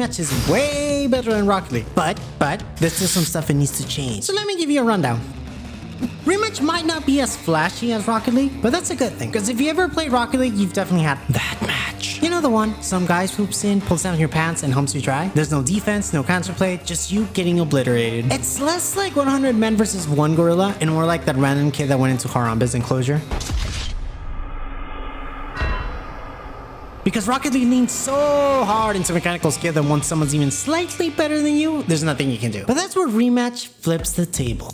Rematch is way better than Rocket League, but there's still some stuff that needs to change. So let me give you a rundown. Rematch might not be as flashy as Rocket League, but that's a good thing, because if you ever played Rocket League, you've definitely had that match. You know the one, some guy swoops in, pulls down your pants, and humps you dry? There's no defense, no counterplay, just you getting obliterated. It's less like 100 men versus one gorilla, and more like that random kid that went into Harambe's enclosure. Because Rocket League leans so hard into mechanical skill that once someone's even slightly better than you, there's nothing you can do. But that's where Rematch flips the table.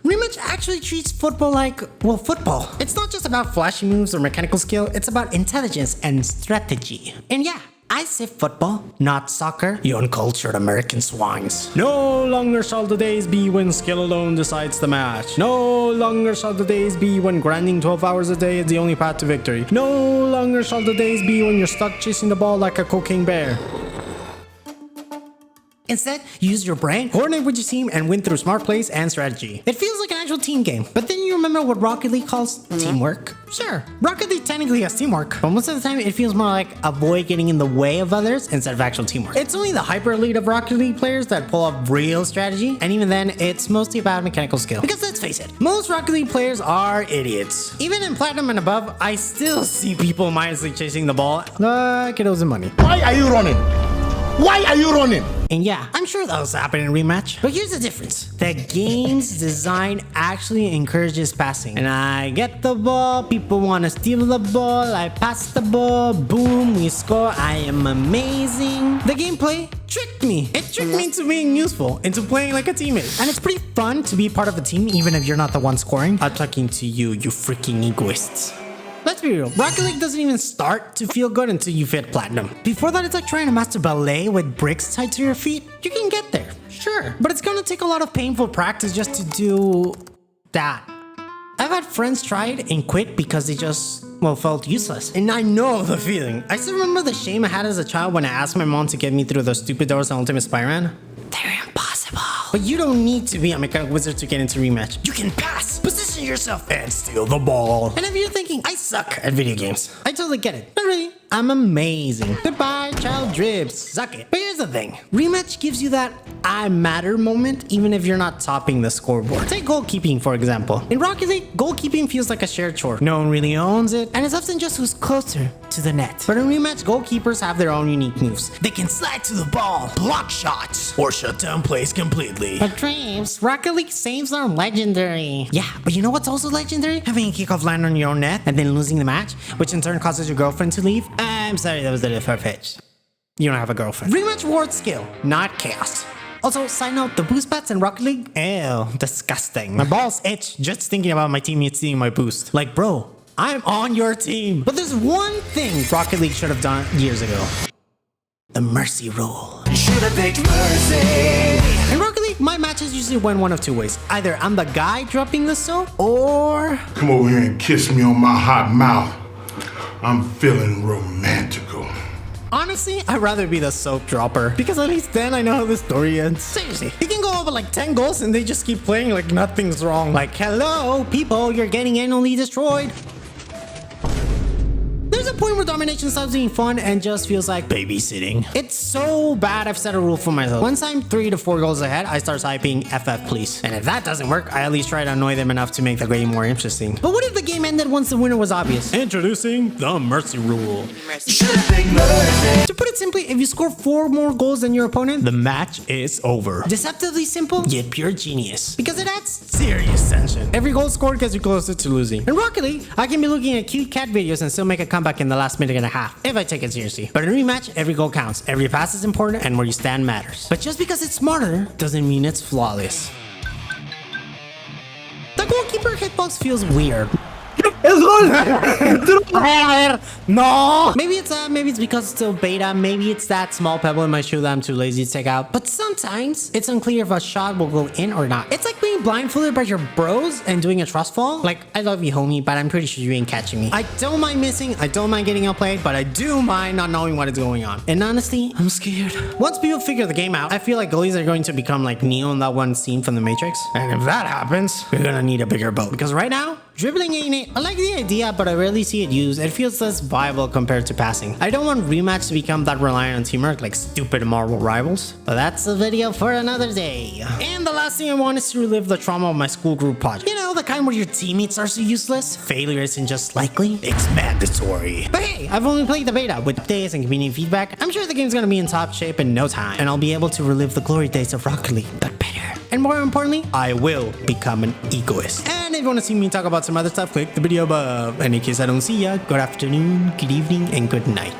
Rematch actually treats football like, well, football. It's not just about flashy moves or mechanical skill, it's about intelligence and strategy. And yeah, I say football, not soccer, you uncultured American swines. No longer shall the days be when skill alone decides the match. No longer shall the days be when grinding 12 hours a day is the only path to victory. No longer shall the days be when you're stuck chasing the ball like a cocaine bear. Instead, use your brain, coordinate with your team, and win through smart plays and strategy. It feels like an actual team game, but then you remember what Rocket League calls teamwork? Sure, Rocket League technically has teamwork, but most of the time it feels more like a boy getting in the way of others instead of actual teamwork. It's only the hyper elite of Rocket League players that pull off real strategy, and even then, it's mostly about mechanical skill. Because let's face it, most Rocket League players are idiots. Even in Platinum and above, I still see people mindlessly chasing the ball like it owes money. Why are you running? Why are you running? And yeah, I'm sure that'll happen in Rematch. But here's the difference. The game's design actually encourages passing. And I get the ball, people want to steal the ball, I pass the ball, boom, we score, I am amazing. The gameplay tricked me. It tricked me into being useful, into playing like a teammate. And it's pretty fun to be part of a team even if you're not the one scoring. I'm talking to you, you freaking egoists. Let's be real, Rocket League doesn't even start to feel good until you hit Platinum. Before that, it's like trying to master ballet with bricks tied to your feet. You can get there, sure, but it's gonna take a lot of painful practice just to do that. I've had friends try it and quit because they just, well, felt useless. And I know the feeling. I still remember the shame I had as a child when I asked my mom to get me through those stupid doors on Ultimate Spider-Man. They're impossible. But you don't need to be a mechanical wizard to get into Rematch. You can pass, position yourself, and steal the ball. And if you're thinking, I suck at video games, I totally get it. Not really. I'm amazing. Goodbye, child dribs. Suck it. But here's the thing. Rematch gives you that I matter moment even if you're not topping the scoreboard. Take goalkeeping, for example. In Rocket League, goalkeeping feels like a shared chore. No one really owns it, and it's often just who's closer to the net. But in Rematch, goalkeepers have their own unique moves. They can slide to the ball, block shots, or shut down plays completely. But dreams, Rocket League saves are legendary. Yeah, but you know what's also legendary? Having a kickoff land on your own net and then losing the match, which in turn causes your girlfriend to leave. I'm sorry, that was a little far-fetched. You don't have a girlfriend. Rematch rewards skill, not chaos. Also, side note, the boost pads in Rocket League, ew, disgusting. My balls itch just thinking about my teammates seeing my boost. Like, bro, I'm on your team. But there's one thing Rocket League should have done years ago. The mercy rule. You should have picked mercy. In Rocket League, my matches usually went one of two ways. Either I'm the guy dropping the soap, or... Come over here and kiss me on my hot mouth. I'm feeling romantical. Honestly, I'd rather be the soap dropper, because at least then I know how the story ends. Seriously, you can go over like 10 goals and they just keep playing like nothing's wrong. Like, hello, people, you're getting annually destroyed. There's a point where domination stops being fun and just feels like babysitting. It's so bad I've set a rule for myself. Once I'm 3 to 4 goals ahead, I start typing FF please. And if that doesn't work, I at least try to annoy them enough to make the game more interesting. But what if the game ended once the winner was obvious? Introducing the mercy rule. You should have picked mercy. To put it simply, if you score 4 more goals than your opponent, the match is over. Deceptively simple, yet pure genius. Because it adds serious tension. Every goal scored gets you closer to losing. In Rocket League, I can be looking at cute cat videos and still make a comeback in the last minute and a half, if I take it seriously. But in Rematch, every goal counts. Every pass is important, and where you stand matters. But just because it's smarter, doesn't mean it's flawless. The goalkeeper hitbox feels weird. No! Maybe it's because it's still beta. Maybe it's that small pebble in my shoe that I'm too lazy to take out. But sometimes it's unclear if a shot will go in or not. It's like being blindfolded by your bros and doing a trust fall. Like, I love you, homie, but I'm pretty sure you ain't catching me. I don't mind missing, I don't mind getting outplayed, but I do mind not knowing what is going on. And honestly, I'm scared. Once people figure the game out, I feel like goalies are going to become like Neo in that one scene from The Matrix. And if that happens, we're gonna need a bigger boat. Because right now, Dribbling ain't it. I like the idea, but I rarely see it used. It feels less viable compared to passing. I don't want Rematch to become that reliant on teamwork like stupid Marvel rivals. But that's a video for another day. And the last thing I want is to relive the trauma of my school group project. You know, the kind where your teammates are so useless. Failure isn't just likely, it's mandatory. But hey, I've only played the beta. With updates and community feedback, I'm sure the game's gonna be in top shape in no time. And I'll be able to relive the glory days of Rocket League, but better. And more importantly, I will become an egoist. And if you want to see me talk about some other stuff, click the video above. And in case I don't see ya, good afternoon, good evening, and good night.